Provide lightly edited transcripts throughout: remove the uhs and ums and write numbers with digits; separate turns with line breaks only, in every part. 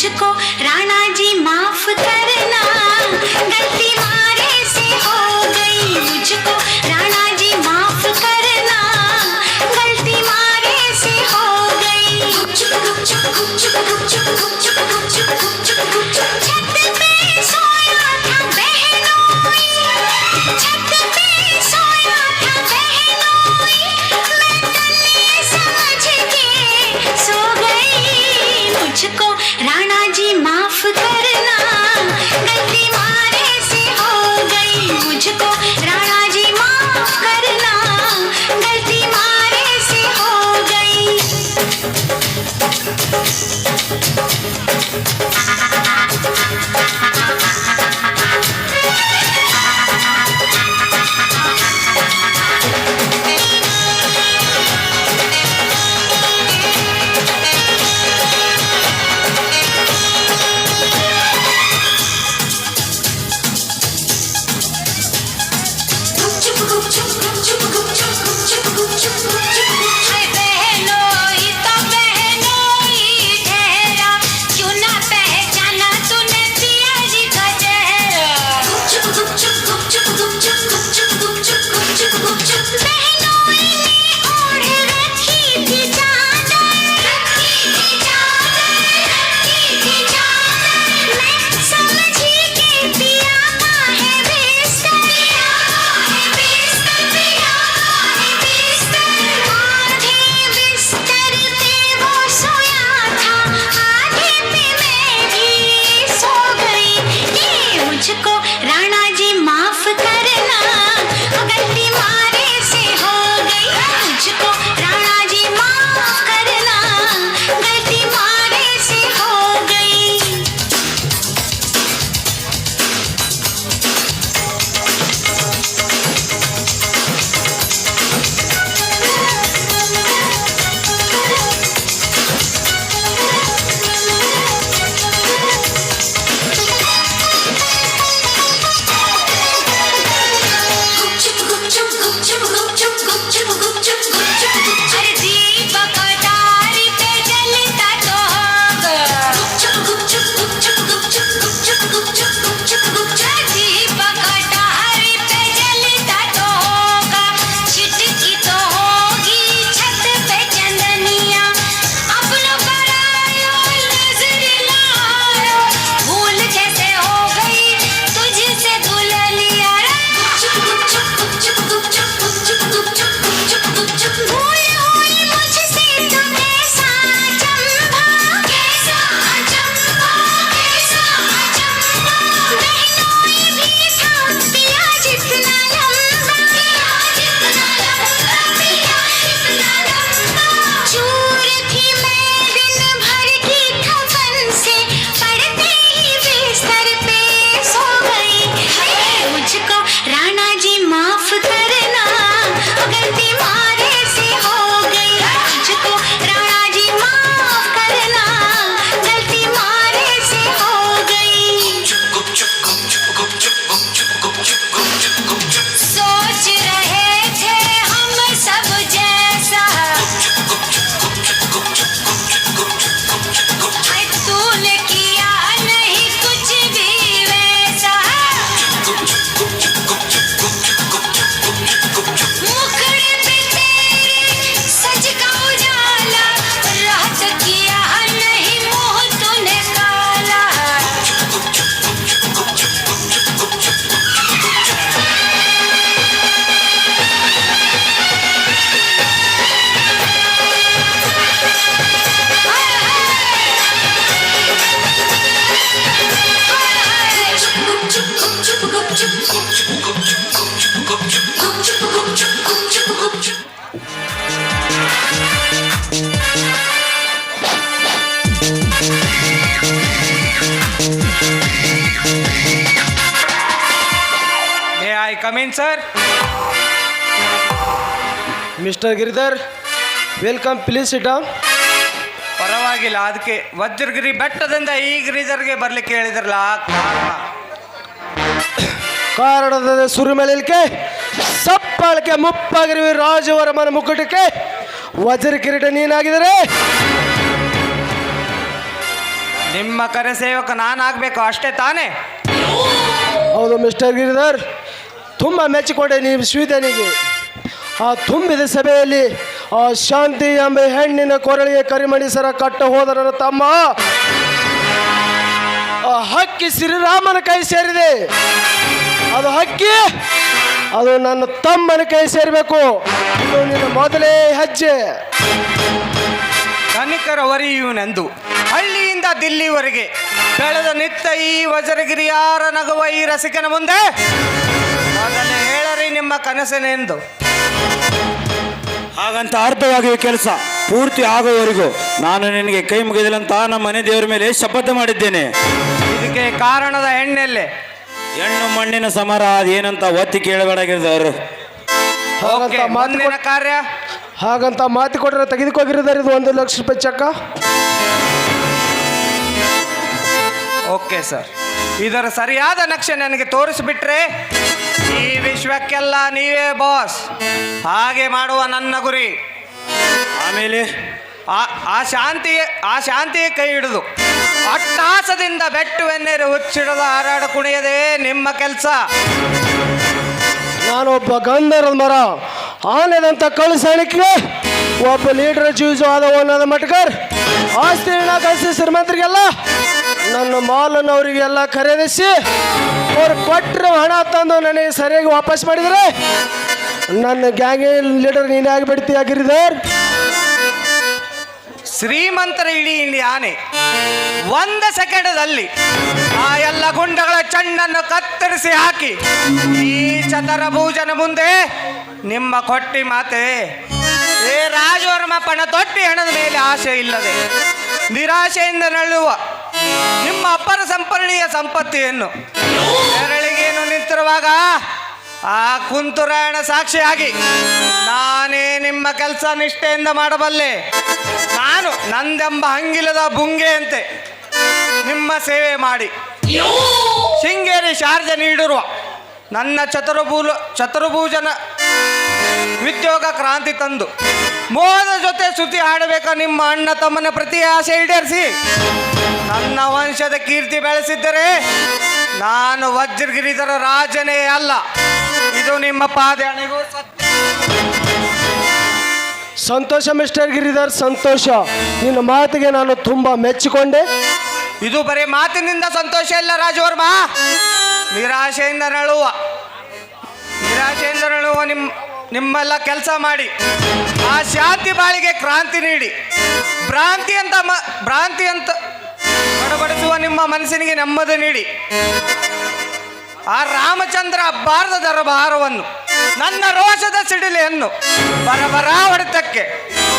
मुझको राणा जी माफ करना, गलती मारे से हो गई। मुझको राणा जी माफ करना, गलती मारे से हो गई। छत पे सोया था बहनोई, छत पे सोया था बहनोई, मैं तन्ने समझ के सो गई। मुझको राणा जी माफ करना, गलती मारे से हो गई। मुझको राणा जी माफ करना, गलती मारे से हो गई। हाय बहनोई तो बहनोई ठहरा, क्यों ना पहचाना तूने पिया जी का चेहरा। बहनोई ने ओढ़ रखी थी चादर, मैं समझी के पिया का है बिस्तर। आधे बिस्तर पे वो सोया था, आधे पे मैं भी सो गई। ये मुझको राणा जी माफ करना, गलती मारे से हो गई। मुझको राणा जी माफ करना, गलती मारे से हो गई। अरे दीपक डारी पे जलता तो होगा, दीपक डारी पे जलता तो होगा, छिटकी तो होगी छत पे चंदनिया। अपनों पर आयो नजर लायो, भूल कैसे हो गई तुझसे दुल्हनिया। भूल हुई मुझसे तो कैसा चंबा, कैसा चंबा, कैसा चंबा। बहनोई भी था पिया जितना लंबा, पिया जितना लंबा। चूर थी मैं दिन भर की थपन से, पड़ते ही बिस्तर पे सो गई। हाय मुझको राणा जी माफ करना, गलती मारे से हो गई। मुझको राणा जी माफ करना, गलती मारे से हो गई। सोच रहे थे हम सब जैसा, हाय तूने किया नहीं कुछ भी वैसा। मुखड़े पे तेरे सज का उजाला, रात किया नहीं मुँह तूने काला।
May I come in, sir?
Mister Giridhar, welcome, please sit down.
ಪರವಾಗಿಲ್ಲ. ಅದಕ್ಕೆ ವಜ್ರಗಿರಿ ಬೆಟ್ಟದಿಂದ ಈ ಗಿರಿಧರ್ಗೆ ಬರ್ಲಿಕ್ಕೆ ಹೇಳಿದ್ರಲ್ಲ, ಕಾರಣ
ಕಾರಣದ ಸುರಿಮಳೆಲಿಕ್ಕೆ ಸಪ್ಪಾಳಕ್ಕೆ ಮುಪ್ಪಾಗಿರುವ ರಾಜವರ್ಮನ ಮುಕುಟಕ್ಕೆ ವಜ್ರ ಕಿರೀಟ ನೀನಾಗಿದರೆ
ನಿಮ್ಮ ಕರೆ ಸೇವಕ ನಾನಾಗಬೇಕು ಅಷ್ಟೇ ತಾನೇ?
ಹೌದು ಮಿಸ್ಟರ್ ಗಿರಿಧರ್, ತುಂಬ ಮೆಚ್ಚಿಕೊಂಡೆ ನೀವು ಶ್ರೀಧನಿಗೆ. ಆ ತುಂಬಿದ ಸಭೆಯಲ್ಲಿ ಆ ಶಾಂತಿ ಎಂಬ ಹೆಣ್ಣಿನ ಕೊರಳಿಗೆ ಕರಿಮಣಿ ಸರ ಕಟ್ಟ ಹೋದ ನನ್ನ ತಮ್ಮ ಆ ಹಕ್ಕಿ ಶ್ರೀರಾಮನ ಕೈ ಸೇರಿದೆ. ಅದು ಹಕ್ಕಿ, ಅದು ನನ್ನ ತಮ್ಮನ ಕೈ ಸೇರಬೇಕು. ಇದು ನಿನ್ನ ಮೊದಲೇ ಹೆಜ್ಜೆ.
ಕನಿಕರ ವರಿಯುವನೆಂದು ಹಳ್ಳಿಯಿಂದ ದಿಲ್ಲಿವರೆಗೆ ಬೆಳೆದ ನಿತ್ತ ಈ ವಜ್ರಗಿರಿಯಾರ ನಗುವ ಈ ರಸಿಕನ ಮುಂದೆ ಮೊದಲೇ ಹೇಳರಿ ನಿಮ್ಮ ಕನಸನೆಂದು.
ಹಾಗಂತ ಅರ್ಥವಾಗಿಯೂ ಕೆಲಸ ಪೂರ್ತಿ ಆಗೋವರೆಗೂ ನಾನು ನಿನಗೆ ಕೈ ಮುಗಿದಲಂತ ನಮ್ಮ ಮನೆ ದೇವರ ಮೇಲೆ ಶಪಥ ಮಾಡಿದ್ದೇನೆ.
ಇದಕ್ಕೆ ಕಾರಣದ ಹೆಣ್ಣೆಲ್ಲೆ?
ಹೆಣ್ಣು ಮಣ್ಣಿನ ಸಮರ ಅದೇನಂತ ಒತ್ತಿ ಕೇಳಬೇಡಾಗಿದ್ದವರು.
ಓಕೆ, ಮುಂದಿನ ಕಾರ್ಯ
ಹಾಗಂತ ಮಾತು ಕೊಟ್ಟರೆ ತೆಗೆದುಕೋಗಿರಿದ್ದಾರೆ ಇದು 1 ಲಕ್ಷ ರೂಪಾಯಿ ಚೆಕ್ಕ.
ಓಕೆ ಸರ್, ಇದರ ಸರಿಯಾದ ನಕ್ಷೆ ನನಗೆ ತೋರಿಸಿಬಿಟ್ರೆ ಈ ವಿಶ್ವಕ್ಕೆಲ್ಲ ನೀವೇ ಬಾಸ್. ಹಾಗೆ ಮಾಡುವ ನನ್ನ ಗುರಿ.
ಆಮೇಲೆ
ಆ ಶಾಂತಿಯ ಕೈ ಹಿಡಿದು ಅಟ್ಟಹಾಸದಿಂದ ಬೆಟ್ಟವೆನ್ನೇರು ಹುಚ್ಚಿಡದ ಹಾರಾಡ ಕುಣಿಯದೇ ನಿಮ್ಮ ಕೆಲಸ.
ನಾನೊಬ್ಬ ಗಂಧರ್ವ ಮರ ಆನೆದಂತ ಕಳಿಸಾಣಿಕೆ ಒಬ್ಬ ಲೀಡರ್ ಜೀವಿಸವಾದ ಅನ್ನೋದ ಮಟ್ಕರ್ ಆಸ್ತಿ ಹಣ ಕಳಿಸಿ ಶ್ರೀಮಂತರಿಗೆಲ್ಲ ನನ್ನ ಮಾಲನ್ನು ಅವರಿಗೆಲ್ಲ ಖರೀದಿಸಿ ಅವ್ರು ಕೊಟ್ಟರೆ ಹಣ ತಂದು ನನಗೆ ಸರಿಯಾಗಿ ವಾಪಸ್ ಮಾಡಿದರೆ ನನ್ನ ಗ್ಯಾಂಗ್ ಲೀಡರ್ ನೀನೇ ಆಗಿಬಿಡ್ತೀಯ ಗಿರಿಧರ್.
ಶ್ರೀಮಂತರ ಇಳಿ ಆನೆ 1 ಸೆಕೆಂಡದಲ್ಲಿ ಆ ಎಲ್ಲ ಗುಂಡಗಳ ಚಣ್ಣನ್ನು ಕತ್ತರಿಸಿ ಹಾಕಿ ಈ ಚತುರಭುಜನ ಮುಂದೆ ನಿಮ್ಮ ಕೊಟ್ಟಿ ಮಾತೆ ಏ ರಾಜವರ್ಮ ಪಣ ತೊಟ್ಟಿ ಹಣದ ಮೇಲೆ ಆಸೆ ಇಲ್ಲದೆ ನಿರಾಶೆಯಿಂದ ನಳುವ ನಿಮ್ಮ ಅಪ್ಪರ ಸಂಪರ್ಣೀಯ ಸಂಪತ್ತಿಯನ್ನು ಬೆರಳಿಗೇನು ನಿಂತಿರುವಾಗ ಆ ಕುಂತುರಾಯಣ ಸಾಕ್ಷಿಯಾಗಿ ನಾನೇ ನಿಮ್ಮ ಕೆಲಸ ನಿಷ್ಠೆಯಿಂದ ಮಾಡಬಲ್ಲೆ. ನಾನು ನಂದೆಂಬ ಹಂಗಿಲದ ಬುಂಗೆಯಂತೆ ನಿಮ್ಮ ಸೇವೆ ಮಾಡಿ ಶೃಂಗೇರಿ ಶಾರ್ಜ ನೀಡಿರುವ ನನ್ನ ಚತುರ್ಭುಜನ ಉದ್ಯೋಗ ಕ್ರಾಂತಿ ತಂದು ಮೋಹದ ಜೊತೆ ಸ್ತುತಿ ಹಾಡಬೇಕ ನಿಮ್ಮ ಅಣ್ಣ ತಮ್ಮನ ಪ್ರತಿ ಆಸೆ ಈಡೇರಿಸಿ ನನ್ನ ವಂಶದ ಕೀರ್ತಿ ಬೆಳೆಸಿದ್ದರೆ ನಾನು ವಜ್ರಗಿರಿಧರ ರಾಜನೇ ಅಲ್ಲ. ಇದು ನಿಮ್ಮ ಪಾದಣೆಗೂ
ಸಂತೋಷ ಮಿಸ್ಟರ್ ಗಿರಿಧರ್, ಸಂತೋಷ. ನಿನ್ನ ಮಾತಿಗೆ ನಾನು ತುಂಬ ಮೆಚ್ಚಿಕೊಂಡೆ.
ಇದು ಬರೀ ಮಾತಿನಿಂದ ಸಂತೋಷ ಇಲ್ಲ ರಾಜವರ್ಮ. ನಿರಾಶೆಯಿಂದ ನಳುವ ನಿಮ್ಮೆಲ್ಲ ಕೆಲಸ ಮಾಡಿ ಆ ಶಾಂತಿ ಬಾಳಿಗೆ ಕ್ರಾಂತಿ ನೀಡಿ ಭ್ರಾಂತಿ ಅಂತ ಬಡಬಡಿಸುವ ನಿಮ್ಮ ಮನಸ್ಸಿನಿಗೆ ನೆಮ್ಮದಿ ನೀಡಿ ಆ ರಾಮಚಂದ್ರ ಭಾರತ ದರಬಾರವನ್ನು ನನ್ನ ರೋಷದ ಸಿಡಿಲೆಯನ್ನು ಬರಬರ ಹೊಡೆತಕ್ಕೆ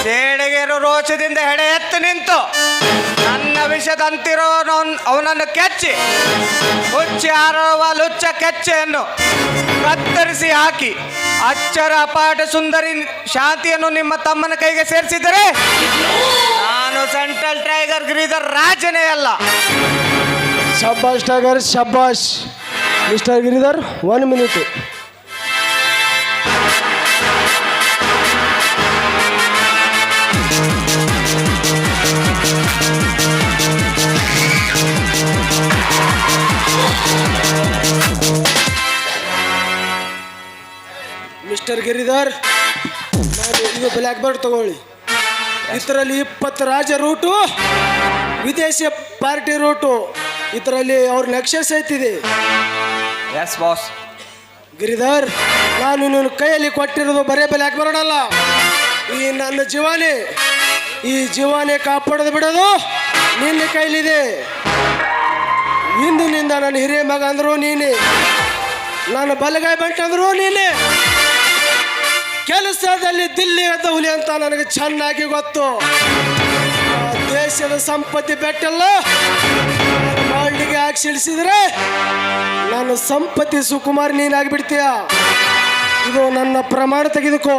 ಸೇಡಿಗೆರು ರೋಷದಿಂದ ಹೆಡೆ ಎತ್ತು ನಿಂತು ನನ್ನ ವಿಷದಂತಿರೋ ಅವನನ್ನು ಕೆಚ್ಚಿ ಹುಚ್ಚಿ ಹಾರುವ ಲುಚ್ಚ ಕೆಚ್ಚೆಯನ್ನು ಕತ್ತರಿಸಿ ಹಾಕಿ ಅಚ್ಚರ ಅಪಾಟ ಸುಂದರಿ ಶಾಂತಿಯನ್ನು ನಿಮ್ಮ ತಮ್ಮನ ಕೈಗೆ ಸೇರಿಸಿದರೆ ನಾನು ಸೆಂಟ್ರಲ್ ಟೈಗರ್ ಗಿರಿಧರ್ ರಾಜನೇ ಅಲ್ಲ.
ಶಬ್ಬಾಷ್ ಟೈಗರ್, ಶಬ್ಬಾಷ್. Mister Giridhar 1 minute. Mister Giridhar, ಇದು ಬ್ಲ್ಯಾಕ್ ಬೋರ್ಡ್ ತಗೊಳ್ಳಿ. ಇದರಲ್ಲಿ 20 ರಾಜ ರೂಟು, ವಿದೇಶಿ ಪಾರ್ಟಿ ರೂಟು, ಇದರಲ್ಲಿ ಅವ್ರ ನಕ್ಷೆ ಸಹಿತಿದೆ.
Yes boss.
ಗಿರಿಧರ್, ನಾನು ನಿನ್ನ ಕೈಯಲ್ಲಿ ಕೊಟ್ಟಿರೋದು ಬರೇ ಬ್ಲ್ಯಾಕ್ ಬೋರ್ಡ್ ಅಲ್ಲ, ಈ ನನ್ನ ಈ ಜೀವನೇ ಕಾಪಾಡೋದು ಬಿಡೋದು ನಿನ್ನ ಕೈಲಿದೆ. ಇಂದಿನಿಂದ ನನ್ನ ಹಿರಿಯ ಮಗ ಅಂದ್ರು ನೀನೆ, ನಾನು ಬಲಗೈ ಬಂಟಂದ್ರು ನೀನೆ. ಕೆಲಸದಲ್ಲಿ ದಿಲ್ಲಿ ಎದ್ದ ಹುಲಿ ಅಂತ ನನಗೆ ಚೆನ್ನಾಗಿ ಗೊತ್ತು. ದೇಶದ ಸಂಪತ್ತಿ ಬೆಟ್ಟಲ್ಲ ಬಾಲ್ಡಿಗೆ ಹಾಕಿ ಸಿಡಿಸಿದ್ರೆ ನಾನು ಸಂಪತ್ತಿ ಸುಕುಮಾರ್ ನೀನಾಗಿಬಿಡ್ತೀಯ. ಇದು ನನ್ನ ಪ್ರಮಾಣ ತೆಗೆದುಕೋ.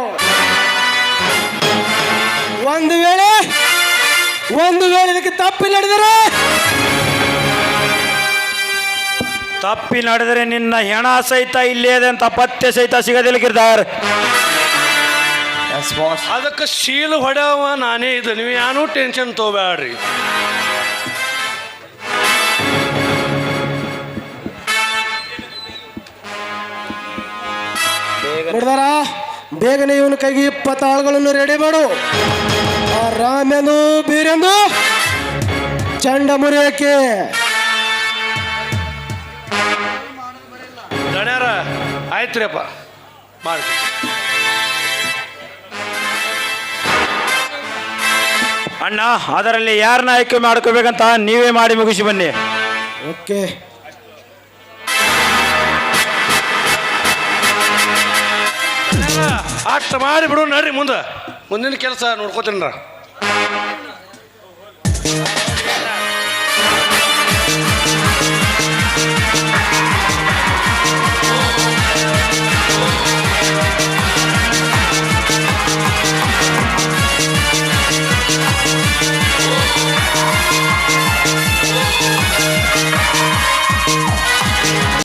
ಒಂದು ವೇಳೆ ಇದಕ್ಕೆ ತಪ್ಪಿ
ನಡೆದರೆ ನಿನ್ನ ಹೆಣ ಸಹಿತ ಇಲ್ಲೇ ಇದೆ ಅಂತ ಪತ್ತೆ ಸಹಿತ ಸಿಗದಿಲ್ಲ ಗಿರಿಧರ್.
Yes boss.
ಅದಕ್ಕೆ ಶೀಲ್ ಹೊಡೆಯವ ನಾನೇ ಇದು, ನೀವು ಏನೂ ಟೆನ್ಷನ್ ತಗೋಬೇಡ್ರಿ.
ಹುಡ್ದಾರ ಬೇಗನೆ ಇವನ ಕೈಗೆ 20 ಆಳುಗಳನ್ನು ರೆಡಿ ಮಾಡು. ಆ ರಾಮೆಂದು ಬೀರೆಂದು ಚಂಡ ಮುರಿಯಕ್ಕೆ.
ದಣ್ಯಾರ ಆಯ್ತು ರೀ ಅಪ್ಪ ಮಾಡಿ.
ಅಣ್ಣ ಅದರಲ್ಲಿ ಯಾರನ್ನ ಆಯ್ಕೆ ಮಾಡ್ಕೋಬೇಕಂತ ನೀವೇ ಮಾಡಿ ಮುಗಿಸಿ ಬನ್ನಿ.
ಓಕೆ.
ಅಷ್ಟು ಮಾಡಿ ಬಿಡು ನಡ್ರಿ ಮುಂದಿನ ಕೆಲಸ ನೋಡ್ಕೋತೀನಿ.